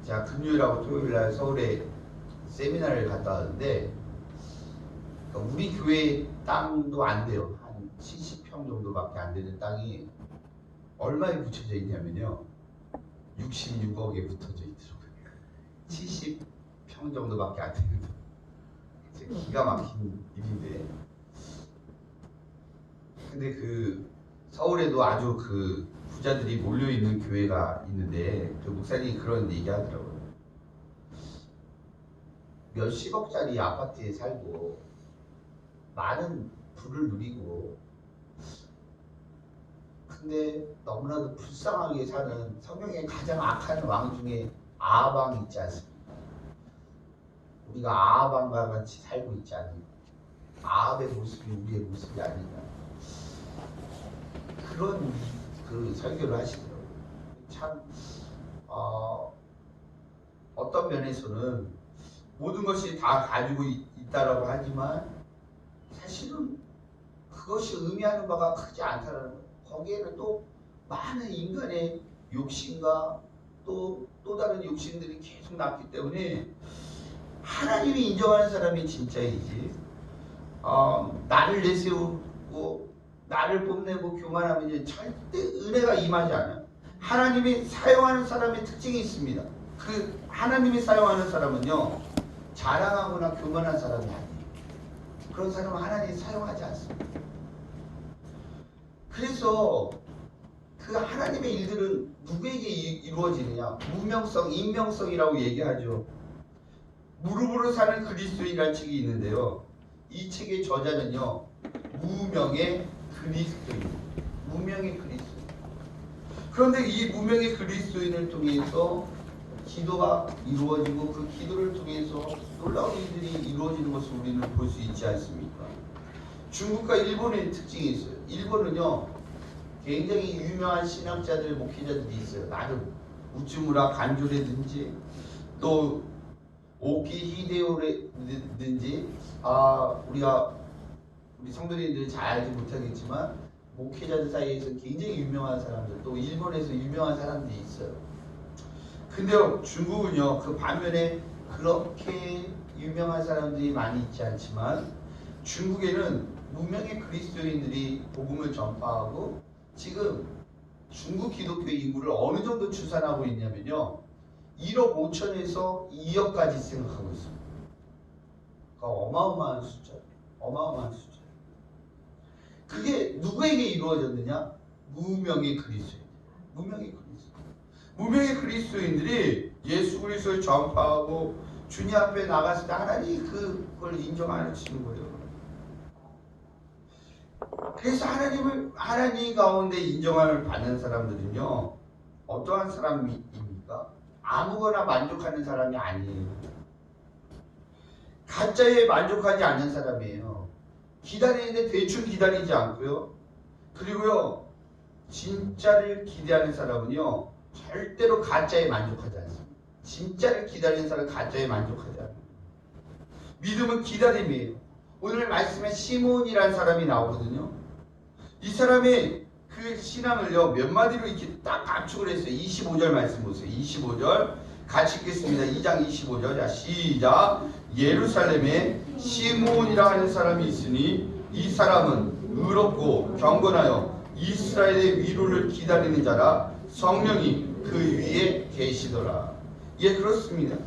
제가 금요일하고 토요일날 서울에 세미나를 갔다 왔는데, 그러니까 우리 교회 땅도 안 돼요. 한 70평 정도밖에 안 되는 땅이 얼마에 붙여져 있냐면요, 66억에 붙어져 있더라고요. 70평 정도밖에 안 되는, 기가 막힌 일인데, 근데 서울에도 아주 부자들이 몰려 있는 교회가 있는데, 목사님이 그런 얘기 하더라고요. 몇십억짜리 아파트에 살고 많은 부를 누리고, 근데 너무나도 불쌍하게 사는 성경의 가장 악한 왕 중에 아합왕이 있지 않습니까? 우리가 아합왕과 같이 살고 있지 않는가? 아합의 모습이 우리의 모습이 아닌가? 그런 설교를 하시더라고요. 참 어떤 면에서는 모든 것이 다 가지고 있다라고 하지만 사실은 그것이 의미하는 바가 크지 않다라는 거예요. 거기에는 또 많은 인간의 욕심과 또 다른 욕심들이 계속 남기 때문에, 하나님이 인정하는 사람이 진짜이지, 나를 내세우고 나를 뽐내고 교만하면 이제 절대 은혜가 임하지 않아요. 하나님이 사용하는 사람의 특징이 있습니다. 하나님이 사용하는 사람은요, 자랑하거나 교만한 사람이 아니에요. 그런 사람은 하나님이 사용하지 않습니다. 그래서 하나님의 일들은 누구에게 이루어지느냐? 무명성, 인명성이라고 얘기하죠. 무릎으로 사는 그리스도인이라는 책이 있는데요, 이 책의 저자는요, 무명의 그리스도인. 무명의 그리스도인. 그런데 이 무명의 그리스도인을 통해서 기도가 이루어지고, 그 기도를 통해서 놀라운 일들이 이루어지는 것을 우리는 볼 수 있지 않습니까? 중국과 일본의 특징이 있어요. 일본은요, 굉장히 유명한 신학자들, 목회자들이 있어요. 나름 우츠무라 간조라든지 또 오키 히데요라든지, 우리 성도님들이 잘 알지 못하겠지만 목회자들 사이에서 굉장히 유명한 사람들, 또 일본에서 유명한 사람들이 있어요. 근데요, 중국은요, 반면에 그렇게 유명한 사람들이 많이 있지 않지만, 중국에는 무명의 그리스도인들이 복음을 전파하고, 지금 중국 기독교 인구를 어느 정도 추산하고 있냐면요, 1억 5천에서 2억까지 생각하고 있습니다. 그러니까 어마어마한 숫자예요. 어마어마한 숫자. 그게 누구에게 이루어졌느냐? 무명의 그리스도인. 무명의 그리스도인. 무명의 그리스도인들이 예수 그리스도를 전파하고 주님 앞에 나갔을 때 하나님이 그걸 인정하시는 거예요. 그래서 하나님 가운데 인정을 받는 사람들은요, 어떠한 사람입니까? 아무거나 만족하는 사람이 아니에요. 가짜에 만족하지 않는 사람이에요. 기다리는데 대충 기다리지 않고요. 그리고요, 진짜를 기대하는 사람은요, 절대로 가짜에 만족하지 않습니다. 진짜를 기다리는 사람은 가짜에 만족하지 않아요. 믿음은 기다림이에요. 오늘 말씀에 시몬이라는 사람이 나오거든요. 이 사람이 신앙을요, 몇 마디로 이렇게 딱 압축을 했어요. 25절 말씀 보세요. 25절 같이 읽겠습니다. 2장 25절. 자, 시작. 예루살렘에 시몬이라 하는 사람이 있으니 이 사람은 의롭고 경건하여 이스라엘의 위로를 기다리는 자라, 성령이 그 위에 계시더라. 예, 그렇습니다.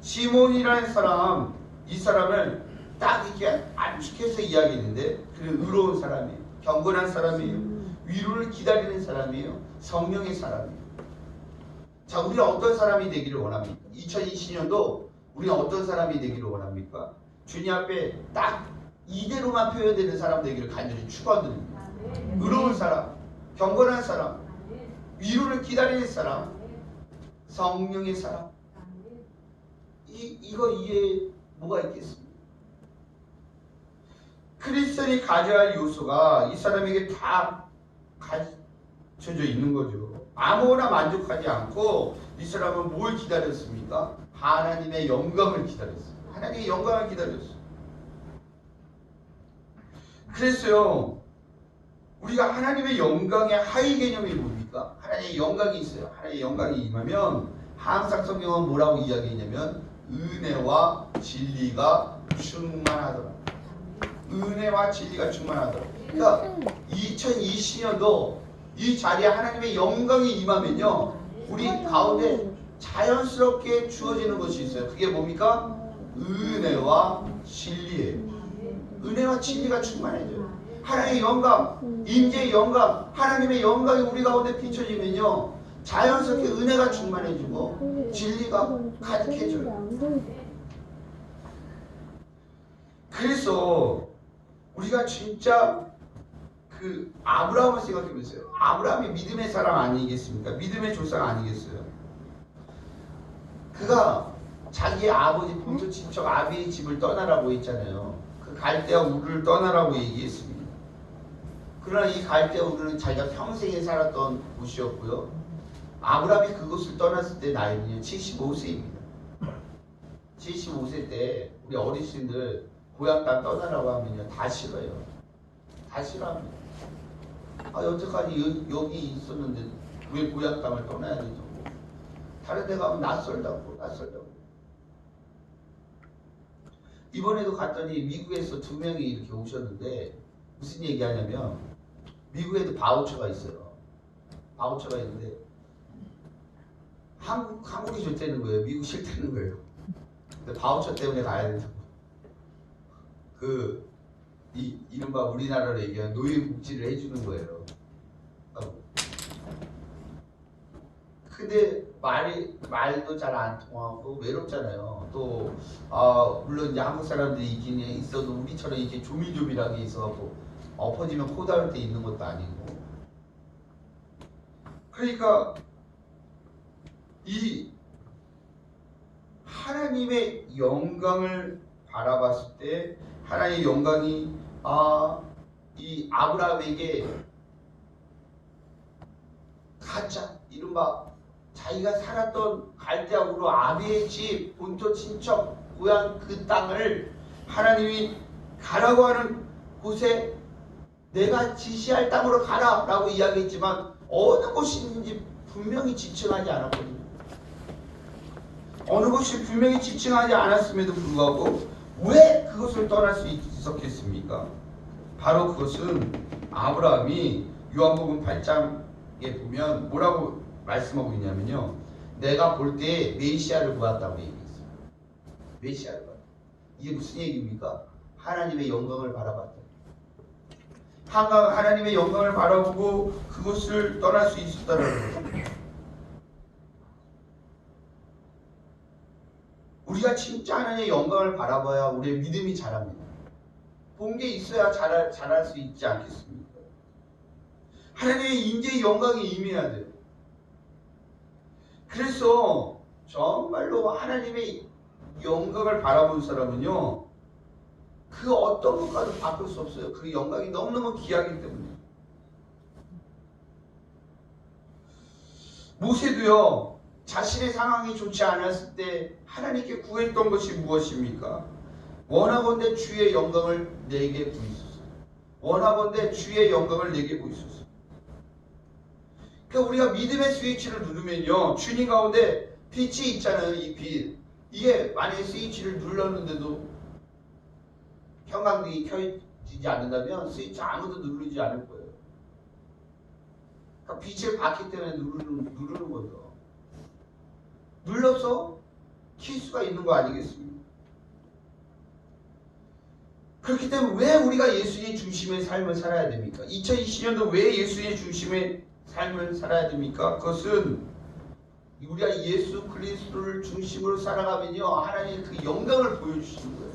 시몬이라는 사람, 이 사람을 딱 이렇게 압축해서 이야기했는데, 의로운 사람이에요. 경건한 사람이에요. 위로를 기다리는 사람이에요. 성령의 사람이에요. 자, 우리는 어떤 사람이 되기를 원합니까? 2020년도 우리는 어떤 사람이 되기를 원합니까? 주님 앞에 딱 이대로만 표현되는 사람 되기를 간절히 축원드립니다. 의로운 사람, 경건한 사람, 위로를 기다리는 사람, 성령의 사람. 이해 뭐가 있겠습니까? 크리스천이 가져야 할 요소가 이 사람에게 다 갖춰져 있는 거죠. 아무거나 만족하지 않고 이 사람은 뭘 기다렸습니까? 하나님의 영광을 기다렸어요. 하나님의 영광을 기다렸어요. 그래서요, 우리가 하나님의 영광의 하위 개념이 뭡니까? 하나님의 영광이 있어요. 하나님의 영광이 임하면 항상 성경은 뭐라고 이야기했냐면 은혜와 진리가 충만하더라. 은혜와 진리가 충만하더라. 그러니까 2020년도 이 자리에 하나님의 영광이 임하면요, 우리 가운데 자연스럽게 주어지는 것이 있어요. 그게 뭡니까? 은혜와 진리예요. 은혜와 진리가 충만해져요. 하나님의 영광, 임재의 영광, 하나님의 영광이 우리 가운데 비춰지면요, 자연스럽게 은혜가 충만해지고 진리가 가득해져요. 그래서 우리가 진짜 그 아브라함을 생각해 보세요. 아브라함이 믿음의 사람 아니겠습니까? 믿음의 조상 아니겠어요? 그가 자기의 아버지 본토 친척 아비의 집을 떠나라고 했잖아요. 그 갈대아 우르를 떠나라고 얘기했습니다. 그러나 이 갈대아 우르는 자기가 평생에 살았던 곳이었고요. 아브라함이 그곳을 떠났을 때 나이는 75세입니다. 75세 때 우리 어르신들 고향 땅 떠나라고 하면요, 다 싫어요. 다 싫어합니다. 아, 여태까지 여기 있었는데 왜 고향 땅을 떠나야 되죠? 다른 데 가면 낯설다고. 이번에도 갔더니 미국에서 2명이 이렇게 오셨는데 무슨 얘기 하냐면, 미국에도 바우처가 있어요. 바우처가 있는데 한국이 좋다는 거예요. 미국 싫다는 거예요. 근데 바우처 때문에 가야 된다고. 이른바 우리나라로 얘기하는 노예복지를 해주는 거예요. 근데 말도 잘 안 통하고 외롭잖아요. 또 물론 이제 한국 사람들이 있긴 있어도 우리처럼 이렇게 조밀조밀하게 있어갖고 엎어지면 코 닿을 때 있는 것도 아니고. 그러니까 이 하나님의 영광을 바라봤을 때 하나님의 영광이 이 아브라함에게 가짜 이른바 자기가 살았던 갈대아 우르 아비의 집, 본토 친척, 고향 그 땅을 하나님이 가라고 하는 곳에 내가 지시할 땅으로 가라 라고 이야기했지만 어느 곳이 있는지 분명히 지칭하지 않았거든요. 어느 곳이 분명히 지칭하지 않았음에도 불구하고 왜 그것을 떠날 수 있었겠습니까? 바로 그것은 아브라함이 요한복음 8장에 보면 뭐라고 말씀하고 있냐면요, 내가 볼 때 메시아를 보았다고 얘기했어요. 메시아를 봤다. 이게 무슨 얘기입니까? 하나님의 영광을 바라봤다. 하나님의 영광을 바라보고 그것을 떠날 수 있었다는 거죠. 우리가 진짜 하나님의 영광을 바라봐야 우리의 믿음이 자랍니다. 본 게 있어야 자랄 수 있지 않겠습니까? 하나님의 임재의 영광이 임해야 돼요. 그래서 정말로 하나님의 영광을 바라본 사람은요, 그 어떤 것과도 바꿀 수 없어요. 그 영광이 너무너무 귀하기 때문에. 모세도요, 자신의 상황이 좋지 않았을 때 하나님께 구했던 것이 무엇입니까? 원하건대 주의 영광을 내게 보이소서. 원하건대 주의 영광을 내게 보이소서. 그러니까 우리가 믿음의 스위치를 누르면요, 주님 가운데 빛이 있잖아요. 이 빛. 이게 만약에 스위치를 눌렀는데도 형광등이 켜지지 않는다면 스위치 아무도 누르지 않을 거예요. 그러니까 빛을 받기 때문에 누르는 거죠. 눌러서 킬 수가 있는 거 아니겠습니까? 그렇기 때문에 왜 우리가 예수님 중심의 삶을 살아야 됩니까? 2020년도 왜 예수님 중심의 삶을 살아야 됩니까? 그것은 우리가 예수 그리스도를 중심으로 살아가면요, 하나님의 그 영광을 보여주시는 거예요.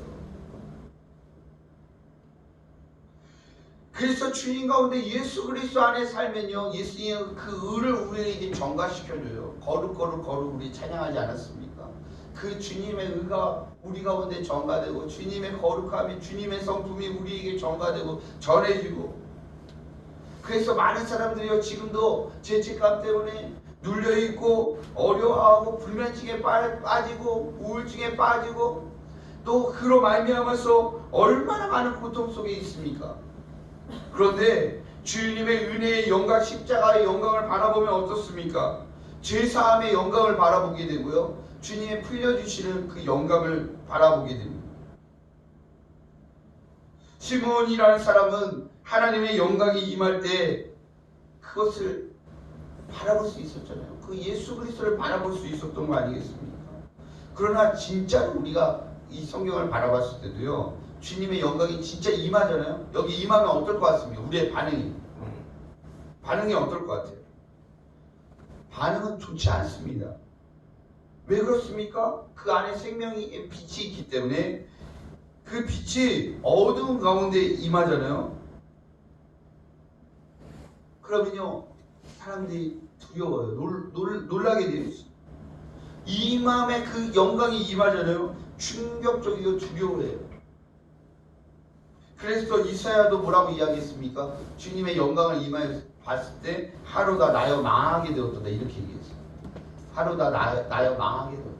그래서 주님 가운데 예수 그리스도 안에 살면요, 예수님의 그 의를 우리에게 전가시켜줘요. 거룩 우리 찬양하지 않았습니까? 그 주님의 의가 우리 가운데 전가되고, 주님의 거룩함이, 주님의 성품이 우리에게 전가되고 전해지고. 그래서 많은 사람들이요, 지금도 죄책감 때문에 눌려있고 어려워하고 불면증에 빠지고 우울증에 빠지고, 또 그로 말미암아서 얼마나 많은 고통 속에 있습니까? 그런데 주님의 은혜의 영광, 십자가의 영광을 바라보면 어떻습니까? 죄사함의 영광을 바라보게 되고요. 주님의 풀려주시는 그 영광을 바라보게 됩니다. 시몬이라는 사람은 하나님의 영광이 임할 때 그것을 바라볼 수 있었잖아요. 그 예수 그리스도를 바라볼 수 있었던 거 아니겠습니까? 그러나 진짜 우리가 이 성경을 바라봤을 때도요, 주님의 영광이 진짜 임하잖아요. 여기 임하면 어떨 것 같습니까? 우리의 반응이 어떨 것 같아요? 반응은 좋지 않습니다. 왜 그렇습니까? 그 안에 생명의 빛이 있기 때문에 그 빛이 어두운 가운데 임하잖아요. 그러면요, 사람들이 두려워요. 놀라게 되어 있어요. 임함에 그 영광이 임하잖아요. 충격적이고 두려워해요. 그래서 이사야도 뭐라고 이야기했습니까? 주님의 영광을 임하여 봤을 때 하루다 나여 망하게 되었다, 이렇게 얘기했어요. 하루다 나여 망하게 되었다.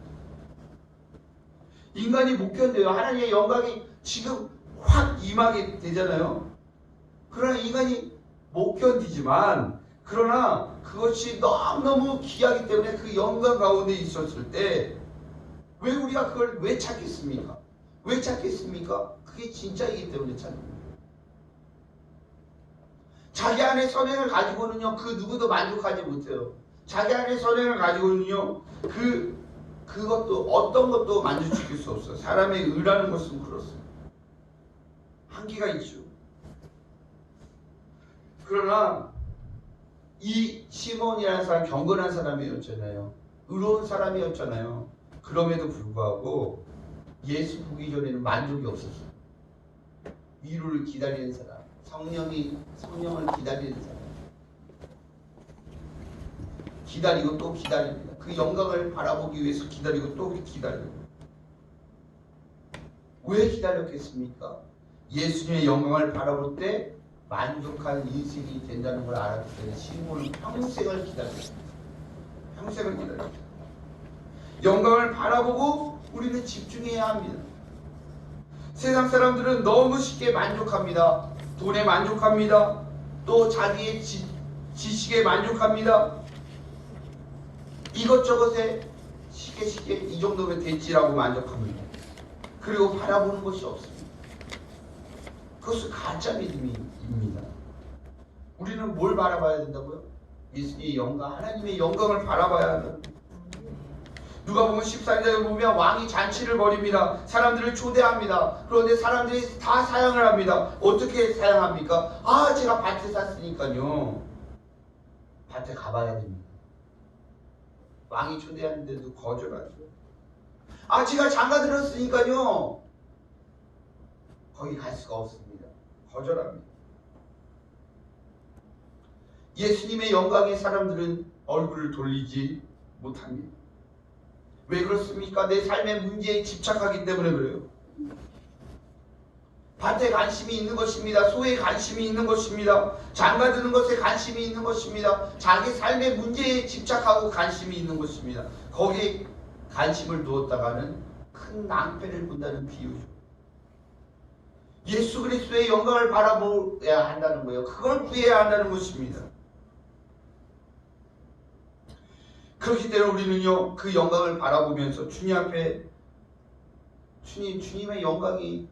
인간이 못 견뎌요. 하나님의 영광이 지금 확 임하게 되잖아요. 그러나 인간이 못 견디지만, 그러나 그것이 너무너무 귀하기 때문에 그 영광 가운데 있었을 때 왜 우리가 그걸 왜 찾겠습니까? 왜 찾겠습니까? 그게 진짜이기 때문에 찾는 거예요. 자기 안에 선행을 가지고는요, 그 누구도 만족하지 못해요. 자기 안에 선행을 가지고는요, 그것도 어떤 것도 만족시킬 수 없어요. 사람의 의라는 것은 그렇습니다. 한계가 있죠. 그러나 이 시몬이라는 사람 경건한 사람이었잖아요. 의로운 사람이었잖아요. 그럼에도 불구하고 예수 보기 전에는 만족이 없었어요. 위로를 기다리는 사람, 성령을 기다리는 사람, 기다리고 또 기다립니다. 그 영광을 바라보기 위해서 기다리고 또 기다리고. 왜 기다렸겠습니까? 예수님의 영광을 바라볼 때 만족한 인생이 된다는 걸 알았기 때문에 시몬은 평생을 기다렸습니다. 평생을 기다렸습니다. 영광을 바라보고 우리는 집중해야 합니다. 세상 사람들은 너무 쉽게 만족합니다. 돈에 만족합니다. 또 자기의 지식에 만족합니다. 이것저것에 쉽게 이 정도면 됐지라고 만족합니다. 그리고 바라보는 것이 없습니다. 그것은 가짜 믿음입니다. 우리는 뭘 바라봐야 된다고요? 예수님의 영광, 하나님의 영광을 바라봐야 한다. 누가복음 14장에 보면 왕이 잔치를 벌입니다. 사람들을 초대합니다. 그런데 사람들이 다 사양을 합니다. 어떻게 사양합니까? 아, 제가 밭에 샀으니까요, 밭에 가봐야 됩니다. 왕이 초대하는데도 거절하죠. 아, 제가 장가 들었으니까요, 거기 갈 수가 없습니다. 거절합니다. 예수님의 영광에 사람들은 얼굴을 돌리지 못합니다. 왜 그렇습니까? 내 삶의 문제에 집착하기 때문에 그래요. 밭에 관심이 있는 것입니다. 소에 관심이 있는 것입니다. 장가드는 것에 관심이 있는 것입니다. 자기 삶의 문제에 집착하고 관심이 있는 것입니다. 거기에 관심을 두었다가는 큰 낭패를 본다는 비유죠. 예수 그리스도의 영광을 바라보아야 한다는 거예요. 그걸 구해야 한다는 것입니다. 그렇기 때문에 우리는요, 그 영광을 바라보면서 주님 앞에 주님의 영광이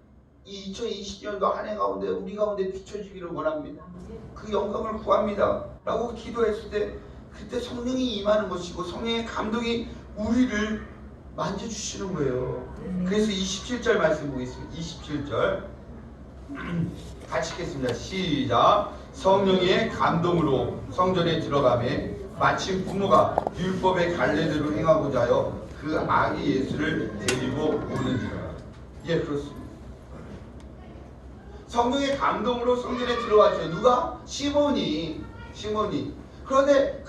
이 2020년도 한 해 가운데 우리 가운데 비춰지기를 원합니다. 그 영광을 구합니다 라고 기도했을 때 그때 성령이 임하는 것이고 성령의 감동이 우리를 만져주시는 거예요. 그래서 27절 말씀 보겠습니다. 27절 같이 읽겠습니다. 시작. 성령의 감동으로 성전에 들어가매 마침 부모가 율법의 갈례대로 행하고자 하여 그 아기 예수를 데리고 오는지라. 예, 그렇습니다. 성령의 감동으로 성전에 들어왔죠. 누가? 시몬이. 그런데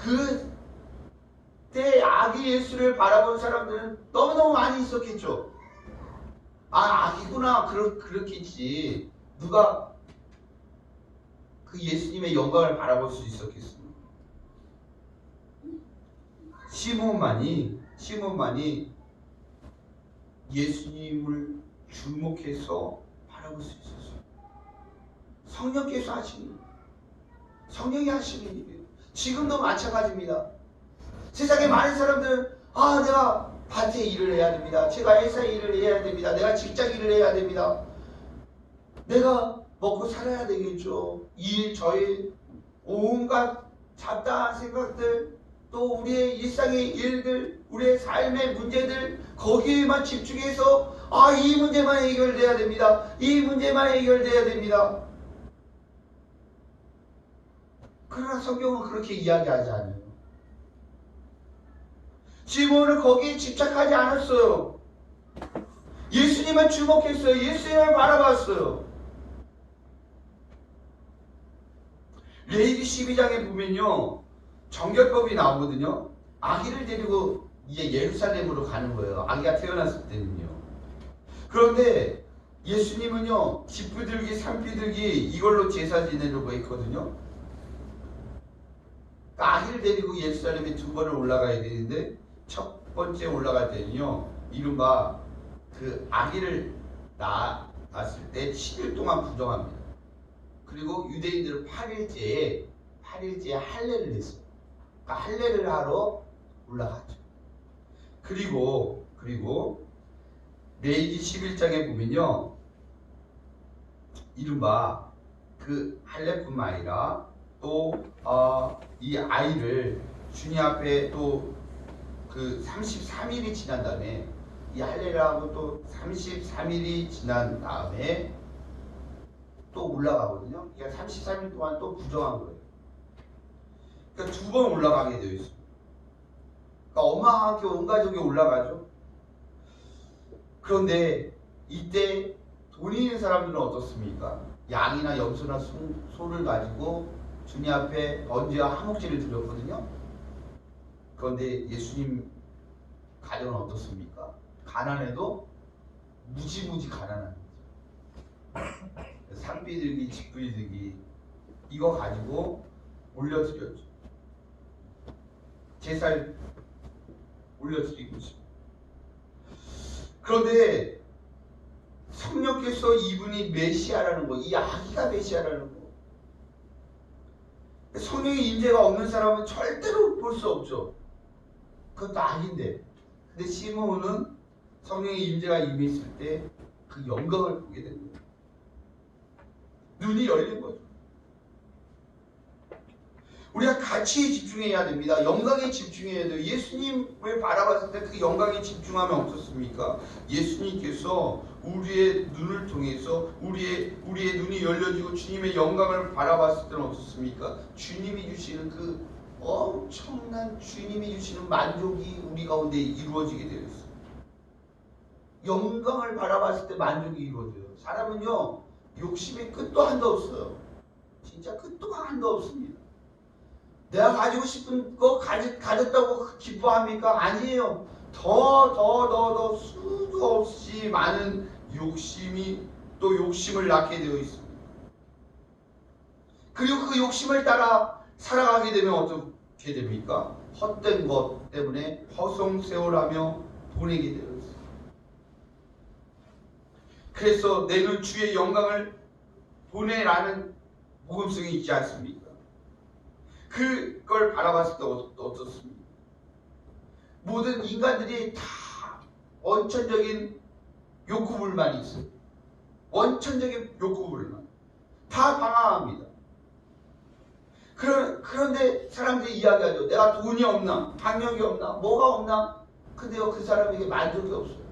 그때 아기 예수를 바라본 사람들은 너무너무 많이 있었겠죠. 아, 아기구나, 그렇겠지. 누가 그 예수님의 영광을 바라볼 수 있었겠습니까? 시몬만이 예수님을 주목해서 바라볼 수 있었어요. 성령께서 하시는, 성령이 하시는 일이에요. 지금도 마찬가지입니다. 세상에 많은 사람들은 내가 밭에 일을 해야 됩니다. 제가 회사에 일을 해야 됩니다. 내가 직장 일을 해야 됩니다. 내가 먹고 살아야 되겠죠. 일, 저일, 온갖 잡다한 생각들, 또 우리의 일상의 일들, 우리의 삶의 문제들, 거기에만 집중해서 이 문제만 해결돼야 됩니다. 이 문제만 해결돼야 됩니다. 그러나 성경은 그렇게 이야기하지 않아요. 시몬은 거기에 집착하지 않았어요. 예수님을 주목했어요. 예수님을 바라봤어요. 레위기 12장에 보면요, 정결법이 나오거든요. 아기를 데리고 이제 예루살렘으로 가는 거예요. 아기가 태어났을 때는요. 그런데 예수님은요, 집비둘기, 산비둘기 이걸로 제사 지내려고 했거든요. 그러니까 아기를 데리고 예루살렘에 두 번을 올라가야 되는데, 첫 번째 올라갈 때는요, 이른바 그 아기를 낳았을 때 7일 동안 부정합니다. 그리고 유대인들은 8일째에 할례를 했어요. 그러니까 할례를 하러 올라갔죠. 그리고 레위기 11장에 보면요, 이른바 그 할례뿐만 아니라 또 이 아이를 주님 앞에 또 그 33일이 지난 다음에, 이 할례를 하고 또 33일이 지난 다음에 또 올라가거든요. 그러니까 33일 동안 또 부정한 거예요. 그러니까 두 번 올라가게 되어 있어요. 그러니까 엄마와 함께 온 가족이 올라가죠. 그런데 이때 돈 있는 사람들은 어떻습니까? 양이나 염소나 소를 가지고 주님 앞에 번제와 화목제를 드렸거든요. 그런데 예수님 가정은 어떻습니까? 가난해도 무지무지 가난한 거죠. 산비둘기, 집비둘기 이거 가지고 올려드렸죠. 제사를 올려드리고 있습니다. 그런데 성령께서 이분이 메시아라는 거, 이 아기가 메시아라는 거, 성령의 임재가 없는 사람은 절대로 볼 수 없죠. 그것도 아닌데, 근데 시몬은 성령의 임재가 임했을 때 그 영광을 보게 됩니다. 눈이 열린 거죠. 우리가 가치에 집중해야 됩니다. 영광에 집중해야 돼요. 예수님을 바라봤을 때 그 영광에 집중하면 어떻습니까? 예수님께서 우리의 눈을 통해서 우리의 눈이 열려지고 주님의 영광을 바라봤을 때는 어떻습니까? 주님이 주시는 그 엄청난 주님이 주시는 만족이 우리 가운데 이루어지게 되어 있어요. 영광을 바라봤을 때 만족이 이루어져요. 사람은요, 욕심의 끝도 한도 없어요. 진짜 끝도 한도 없습니다. 내가 가지고 싶은 거 가졌다고 기뻐합니까? 아니에요. 더 수도 없이 많은 욕심이 또 욕심을 낳게 되어 있습니다. 그리고 그 욕심을 따라 살아가게 되면 어떻게 됩니까? 헛된 것 때문에 허송세월하며 보내게 되어 있습니다. 그래서 내는 주의 영광을 보내라는 복음성이 있지 않습니까? 그걸 바라봤을 때 어떻습니까? 모든 인간들이 다 원천적인 욕구불만이 있어요. 원천적인 욕구불만. 다 방황합니다. 그런데 사람들이 이야기하죠. 내가 돈이 없나? 학력이 없나? 뭐가 없나? 근데요, 그 사람에게 만족이 없어요.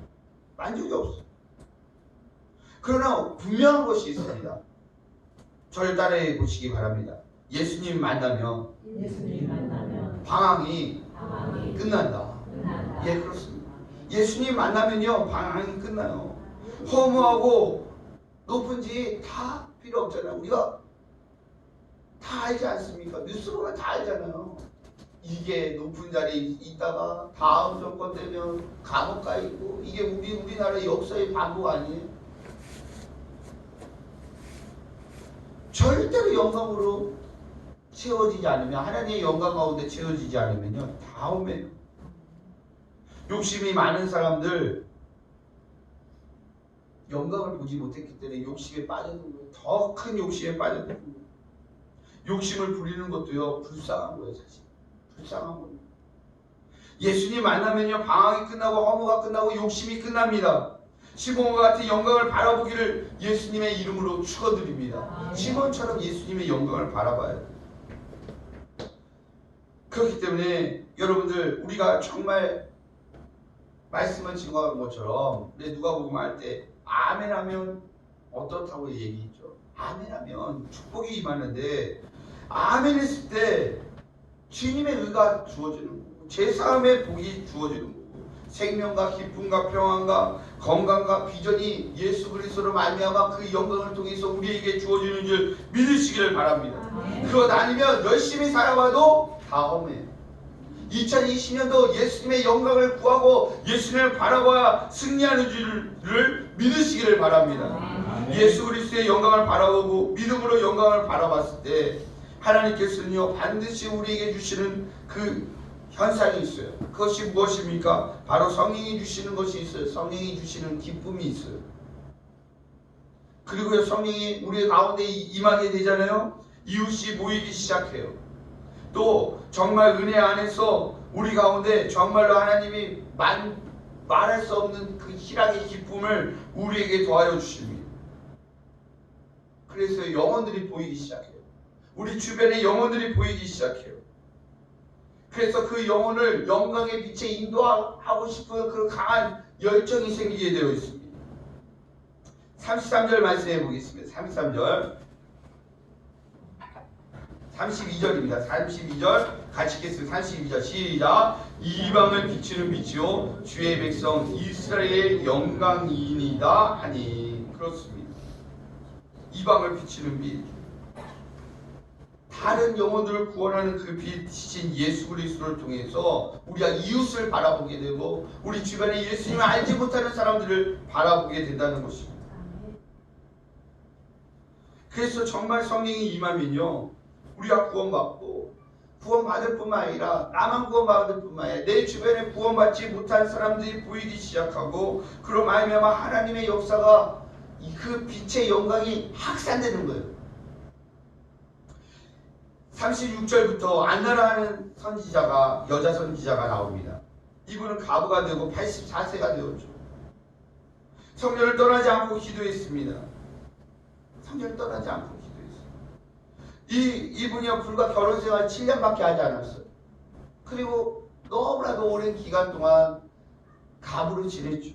만족이 없어요. 그러나 분명한 것이 있습니다. 저를 따라해 보시기 바랍니다. 예수님 만나면 방황이 끝난다. 예, 그렇습니다. 예수님 만나면요, 방황이 끝나요. 허무하고 높은 지 다 필요 없잖아요. 우리가 다 알지 않습니까? 뉴스 보면 다 알잖아요. 이게 높은 자리에 있다가 다음 정권 되면 감옥 가 있고, 이게 우리나라 역사의 반복 아니에요? 절대로 영광으로 채워지지 않으면, 하나님의 영광 가운데 채워지지 않으면요, 다 오매요. 욕심이 많은 사람들, 영광을 보지 못했기 때문에 욕심에 빠져든 거예요. 더 큰 욕심에 빠져든 거예요. 욕심을 부리는 것도요, 불쌍한 거예요, 사실. 불쌍한 겁니다. 예수님 만나면요 방황이 끝나고 허무가 끝나고 욕심이 끝납니다. 시몬과 같은 영광을 바라보기를 예수님의 이름으로 축원드립니다. 시몬처럼 예수님의 영광을 바라봐야 돼요. 그렇기 때문에 여러분들 우리가 정말 말씀을 증거한 것처럼 누가복음 할 때 아멘 하면 어떻다고 얘기했죠. 아멘 하면 축복이 임하는데 아멘 했을 때 주님의 의가 주어지는 거고 제사함의 복이 주어지는 거고 생명과 기쁨과 평안과 건강과 비전이 예수 그리스도로 말미암아 그 영광을 통해서 우리에게 주어지는 줄 믿으시기를 바랍니다. 그것 아니면 열심히 살아봐도 다 험해요. 2020년도 예수님의 영광을 구하고 예수님을 바라봐야 승리하는 줄을 믿으시기를 바랍니다. 예수 그리스도의 영광을 바라보고 믿음으로 영광을 바라봤을 때 하나님께서는요 반드시 우리에게 주시는 그 현상이 있어요. 그것이 무엇입니까? 바로 성령이 주시는 것이 있어요. 성령이 주시는 기쁨이 있어요. 그리고요 성령이 우리 가운데 임하게 되잖아요. 이웃이 모이기 시작해요. 또 정말 은혜 안에서 우리 가운데 정말로 하나님이 말할 수 없는 그 희락의 기쁨을 우리에게 더하여 주십니다. 그래서 영혼들이 보이기 시작해요. 우리 주변에 영혼들이 보이기 시작해요. 그래서 그 영혼을 영광의 빛에 인도하고 싶은 그 강한 열정이 생기게 되어 있습니다. 33절 말씀해 보겠습니다. 33절 32절입니다. 32절 같이 읽겠습니다. 32절 시작. 이방을 비추는 빛이요 주의 백성 이스라엘의 영광이니이다 하니. 그렇습니다. 이방을 비추는 빛, 다른 영혼들을 구원하는 그 빛이신 예수 그리스도를 통해서 우리가 이웃을 바라보게 되고 우리 주변에 예수님을 알지 못하는 사람들을 바라보게 된다는 것입니다. 그래서 정말 성령이 임하면요 우리가 구원받을 뿐만 아니라 나만 구원받을 뿐만 아니라 내 주변에 구원받지 못한 사람들이 보이기 시작하고 그로 말미암아 하나님의 역사가 그 빛의 영광이 확산되는 거예요. 36절부터 안나라 하는 선지자가 여자 선지자가 나옵니다. 이분은 가부가 되고 84세가 되었죠. 성전을 떠나지 않고 기도했습니다. 성전을 떠나지 않고 이분이요 불과 결혼 생활 7년밖에 하지 않았어요. 그리고 너무나도 오랜 기간 동안 가부로 지냈죠.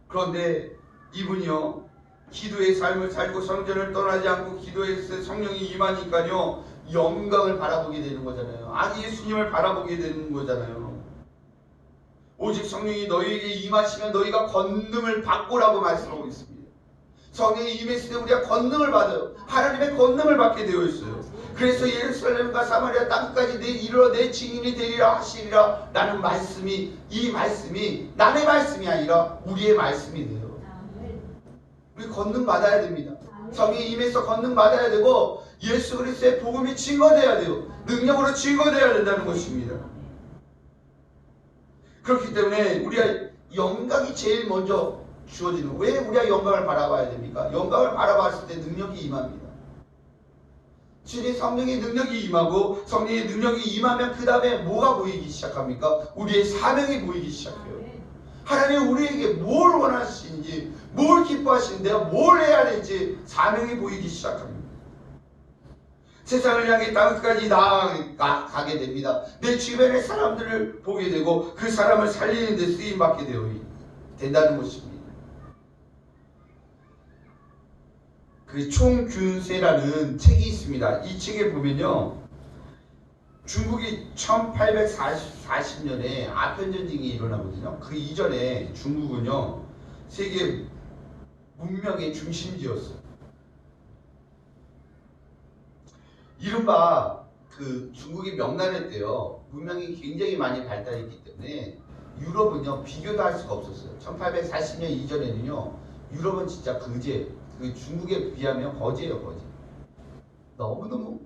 그런데 이분이요 기도의 삶을 살고 성전을 떠나지 않고 기도했을 때 성령이 임하니까요 영광을 바라보게 되는 거잖아요. 아기 예수님을 바라보게 되는 거잖아요. 오직 성령이 너희에게 임하시면 너희가 권능을 받고라고 말씀하고 있습니다. 성령이 임했을 때 우리가 권능을 받아요. 하나님의 권능을 받게 되어 있어요. 그래서 예루살렘과 사마리아 땅까지 이르러 내 증인이 되리라 하시리라 라는 말씀이 이 말씀이 남의 말씀이 아니라 우리의 말씀이 돼요. 우리 권능 받아야 됩니다. 성령이 임해서 권능 받아야 되고 예수 그리스도의 복음이 증거돼야 돼요. 능력으로 증거돼야 된다는 것입니다. 그렇기 때문에 우리가 영광이 제일 먼저 주어지는 왜 우리가 영광을 바라봐야 됩니까? 영광을 바라봤을 때 능력이 임합니다. 주님 성령의 능력이 임하고 성령의 능력이 임하면 그 다음에 뭐가 보이기 시작합니까? 우리의 사명이 보이기 시작해요. 하나님 우리에게 뭘 원하시는지 뭘 기뻐하시는지 내가 뭘 해야 될지 사명이 보이기 시작합니다. 세상을 향해 땅끝까지 나아가게 됩니다. 내 주변의 사람들을 보게 되고 그 사람을 살리는 데 쓰임받게 된다는 것입니다. 그 총균세라는 책이 있습니다. 이 책에 보면요 중국이 1840년에 아편전쟁이 일어나거든요. 그 이전에 중국은요 세계 문명의 중심지였어요. 이른바 그 중국이 명나라 때요 문명이 굉장히 많이 발달했기 때문에 유럽은요 비교도 할 수가 없었어요. 1840년 이전에는요 유럽은 진짜 거지예요. 그 중국에 비하면 거지예요, 거지. 너무너무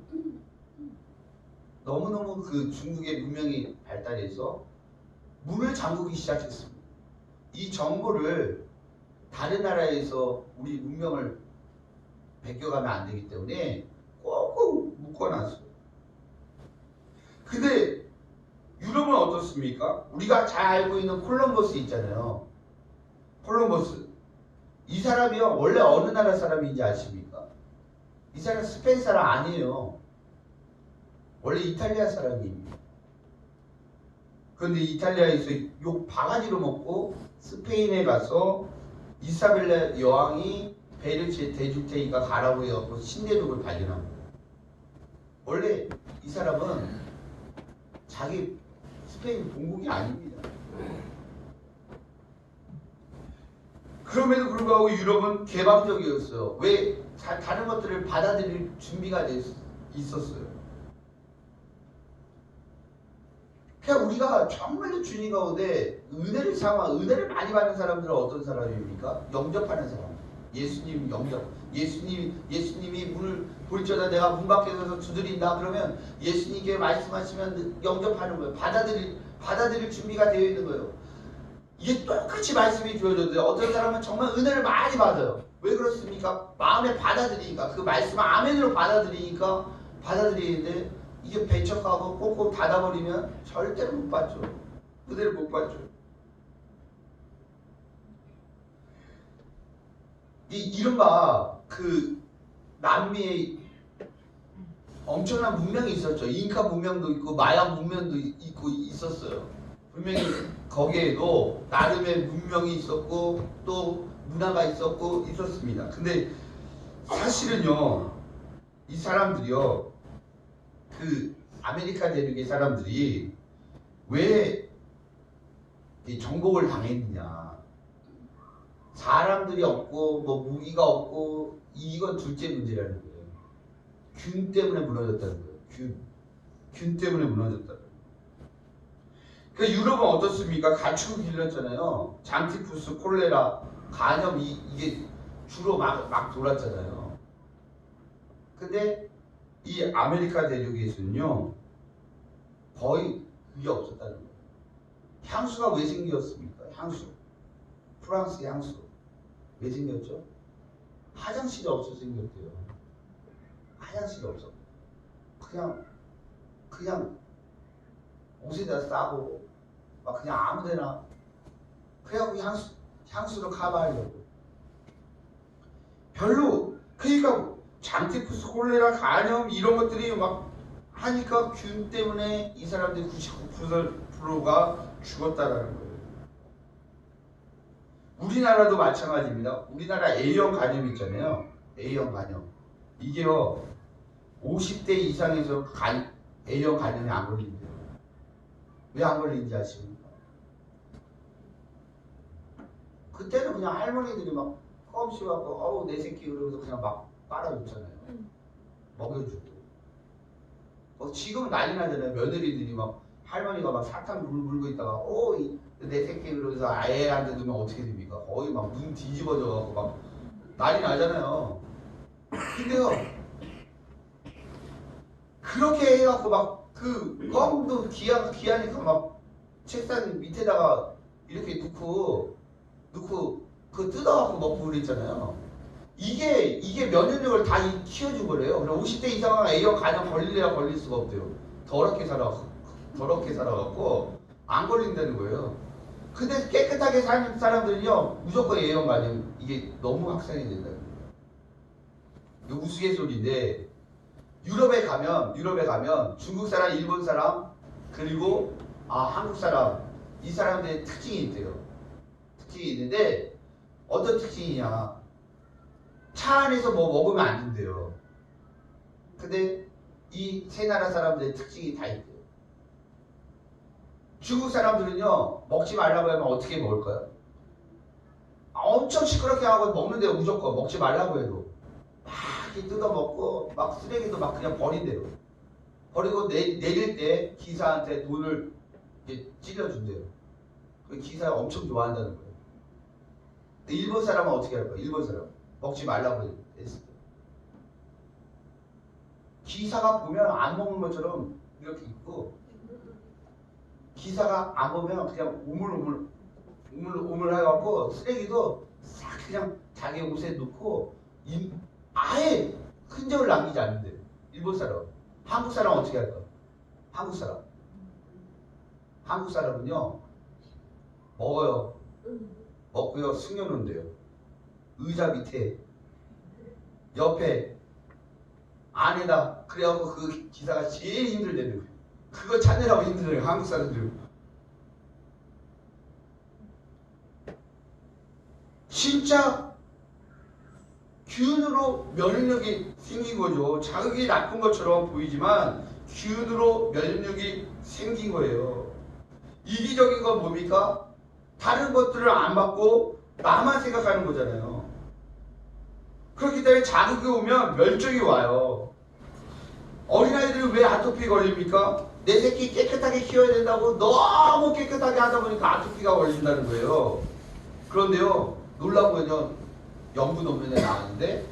그 중국의 문명이 발달해서 문을 잠그기 시작했습니다. 이 정보를 다른 나라에서 우리 문명을 베껴가면 안 되기 때문에 꼭 묶어놨어요. 근데 유럽은 어떻습니까? 우리가 잘 알고 있는 콜럼버스 있잖아요. 콜럼버스. 이 사람이요, 원래 어느 나라 사람인지 아십니까? 이 사람 스페인 사람 아니에요. 원래 이탈리아 사람입니다. 그런데 이탈리아에서 욕 바가지로 먹고 스페인에 가서 이사벨라 여왕이 배를 대줄 테니까 가라고 해갖고 신대륙을 발견한 거예요. 원래 이 사람은 자기 스페인 본국이 아닙니다. 그럼에도 불구하고 유럽은 개방적이었어요. 왜? 다른 것들을 받아들일 준비가 있었어요. 그냥 우리가 정말로 주님 가운데 은혜를 많이 받는 사람들은 어떤 사람입니까? 영접하는 사람. 예수님 영접. 예수님이 문을 볼지어다 내가 문 밖에 서서 두드린다. 그러면 예수님께 말씀하시면 영접하는 거예요. 받아들일 준비가 되어 있는 거예요. 이게 똑같이 말씀이 주어졌는데 어떤 사람은 정말 은혜를 많이 받아요. 왜 그렇습니까? 마음에 받아들이니까 그 말씀을 아멘으로 받아들이는데 이게 배척하고 꽁꽁 닫아버리면 절대로 못 받죠. 은혜를 못 받죠. 이른바 그 남미에 엄청난 문명이 있었죠. 잉카 문명도 있고 마야 문명도 있고 있었어요. 분명히 거기에도 나름의 문명이 있었고 또 문화가 있었습니다. 근데 사실은요, 이 사람들이요, 그 아메리카 대륙의 사람들이 왜 이 정복을 당했느냐? 사람들이 없고 뭐 무기가 없고 이건 둘째 문제라는 거예요. 균 때문에 무너졌다는 거예요. 균 때문에 무너졌다는 거예요. 그 유럽은 어떻습니까? 가축을 길렀잖아요. 장티푸스, 콜레라, 간염 이게 주로 막 돌았잖아요. 근데 이 아메리카 대륙에서는요 거의 그게 없었다는 거예요. 향수가 왜 생겼습니까? 향수. 프랑스 향수. 왜 생겼죠? 화장실이 없어서 생겼대요. 화장실이 없어. 그냥 옷에다 싸고 막 그냥 아무데나 그래갖고 향수로 커버하려고. 별로 그러니까 장티푸스, 콜레라, 간염 이런 것들이 막 하니까 균 때문에 이 사람들이 99%가 죽었다라는 거예요. 우리나라도 마찬가지입니다. 우리나라 A형 간염 있잖아요. A형 간염. 이게요 50대 이상에서 A형 간염이 안 걸린대요. 왜 안 걸리는지 아십니까? 그때는 그냥 할머니들이 막 껌 씌워갖고 어우 내 새끼 그러면서 그냥 막 빨아줬잖아요. 먹여주고. 지금은 난리 나잖아요. 며느리들이 막 할머니가 막 사탕 물고 있다가 내 새끼 그러면서 애한테 넣으면 어떻게 됩니까? 거의 막 눈 뒤집어져갖고 막 난리 나잖아요. 근데요 그렇게 해갖고 막 그 껌도 귀하니까 막 책상 밑에다가 이렇게 넣고 그거 뜯어갖고 먹고 그랬잖아요. 이게 면역력을 다 키워주고 그래요. 그럼 50대 이상은 A형 간염 걸릴래야 걸릴 수가 없대요. 더럽게 살아갖고 안 걸린다는 거예요. 근데 깨끗하게 사는 사람들은요 무조건 A형 간염 이게 너무 확산이 된다는 거예요. 이거 우스갯소리인데 유럽에 가면 중국 사람, 일본 사람 그리고 한국 사람 이 사람들의 특징이 있대요. 특징이 있는데 어떤 특징이냐? 차 안에서 뭐 먹으면 안 된대요. 근데 이 세 나라 사람들의 특징이 다 있대요. 중국 사람들은요 먹지 말라고 하면 어떻게 먹을까요? 엄청 시끄럽게 하고 먹는데요. 무조건 먹지 말라고 해도 막 이렇게 뜯어먹고 막 쓰레기도 막 그냥 버린대요. 버리고 내릴 때 기사한테 돈을 이렇게 찔러준대요. 그 기사 엄청 좋아한다는 거예요. 근데 일본 사람은 어떻게 할까요? 일본 사람 먹지 말라고 했을 때 기사가 보면 안 먹는 것처럼 이렇게 있고 기사가 안 보면 그냥 우물 해갖고 쓰레기도 싹 그냥 자기 옷에 넣고 아예 흔적을 남기지 않는데요. 일본 사람. 한국 사람 어떻게 할까? 한국 사람 한국 사람은요 먹어요. 먹고요 숨겨놓는데요. 의자 밑에 옆에 안에다. 그래갖고 그 기사가 제일 힘들대요. 그거 찾느라고 힘들어요 한국 사람들은. 진짜 균으로 면역력이 생긴 거죠. 자극이 나쁜 것처럼 보이지만 균으로 면역력이 생긴 거예요. 이기적인 건 뭡니까? 다른 것들을 안 받고 나만 생각하는 거잖아요. 그렇기 때문에 자극이 오면 멸종이 와요. 어린아이들은 왜 아토피 걸립니까? 내 새끼 깨끗하게 키워야 된다고 너무 깨끗하게 하다 보니까 아토피가 걸린다는 거예요. 그런데요 놀라운 건요 연구 논문에 나왔는데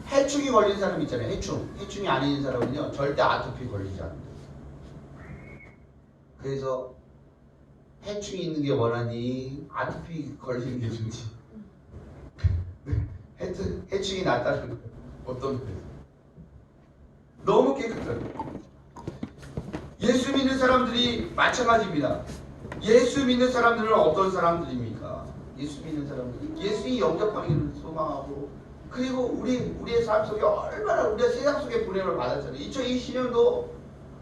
해충이 걸린 사람 있잖아요. 해충이 아닌 사람은요 절대 아토피 걸리지 않는다. 그래서 해충이 있는 게 원하니 아토피 걸리는 게 좋지. 해충이 낫다는 거예요. 어떤 면에서 너무 깨끗해요. 예수 믿는 사람들이 마찬가지입니다. 예수 믿는 사람들은 어떤 사람들입니까? 예수 믿는 사람들, 예수의 영접하기를 소망하고, 그리고 우리의 삶 속에 얼마나 우리가 세상 속에 보냄을 받았잖아요. 2020년도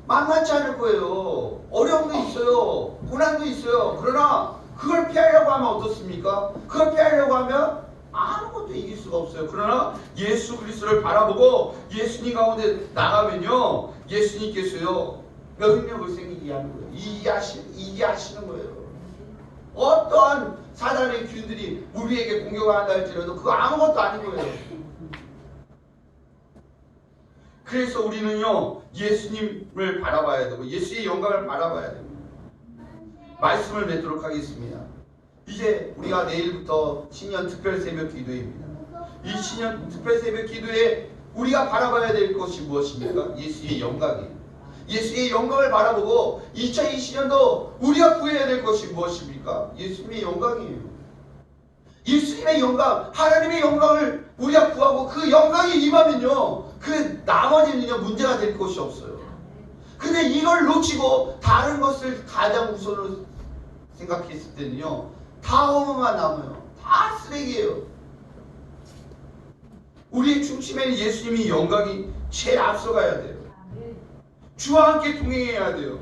만만치 않을 거예요. 어려움도 있어요. 고난도 있어요. 그러나 그걸 피하려고 하면 어떻습니까? 그걸 피하려고 하면 아무것도 이길 수가 없어요. 그러나 예수 그리스도를 바라보고 예수님 가운데 나가면요 예수님께서요 면역력을 생기게 하는 거예요. 이기하시는 거예요. 어떠한 사단의 균들이 우리에게 공격한다 할지라도 그거 아무것도 아닌 거예요. 그래서 우리는요 예수님을 바라봐야 되고 예수의 영광을 바라봐야 됩니다. 말씀을 맺도록 하겠습니다. 이제 우리가 내일부터 신년 특별 새벽 기도입니다. 이 신년 특별 새벽 기도에 우리가 바라봐야 될 것이 무엇입니까? 예수의 영광이에요. 예수의 영광을 바라보고 2020년도 우리가 구해야 될 것이 무엇입니까? 예수님의 영광이에요. 예수님의 영광, 하나님의 영광을 우리가 구하고 그 영광이 임하면요 그 나머지는요 문제가 될 것이 없어요. 근데 이걸 놓치고 다른 것을 가장 우선으로 생각했을 때는요 다 허무만 남아요. 다 쓰레기예요. 우리의 중심에는 예수님의 영광이 제일 앞서가야 돼요. 주와 함께 동행해야 돼요.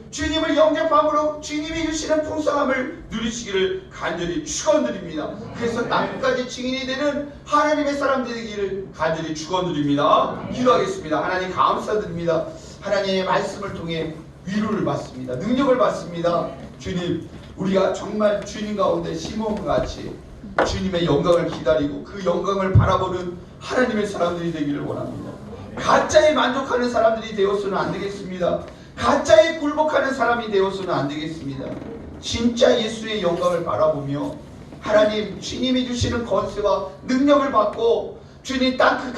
주님을 영접함으로 주님이 주시는 풍성함을 누리시기를 간절히 축원드립니다. 그래서 땅끝까지 증인이 되는 하나님의 사람 되기를 간절히 축원드립니다. 기도하겠습니다. 하나님 감사드립니다. 하나님의 말씀을 통해 위로를 받습니다. 능력을 받습니다. 주님, 우리가 정말 주님 가운데 시몬과 같이 주님의 영광을 기다리고 그 영광을 바라보는 하나님의 사람들이 되기를 원합니다. 가짜에 만족하는 사람들이 되어서는 안 되겠습니다. 가짜에 굴복하는 사람이 되어서는 안 되겠습니다. 진짜 예수의 영광을 바라보며 하나님 주님이 주시는 권세와 능력을 받고 주님 땅끝까지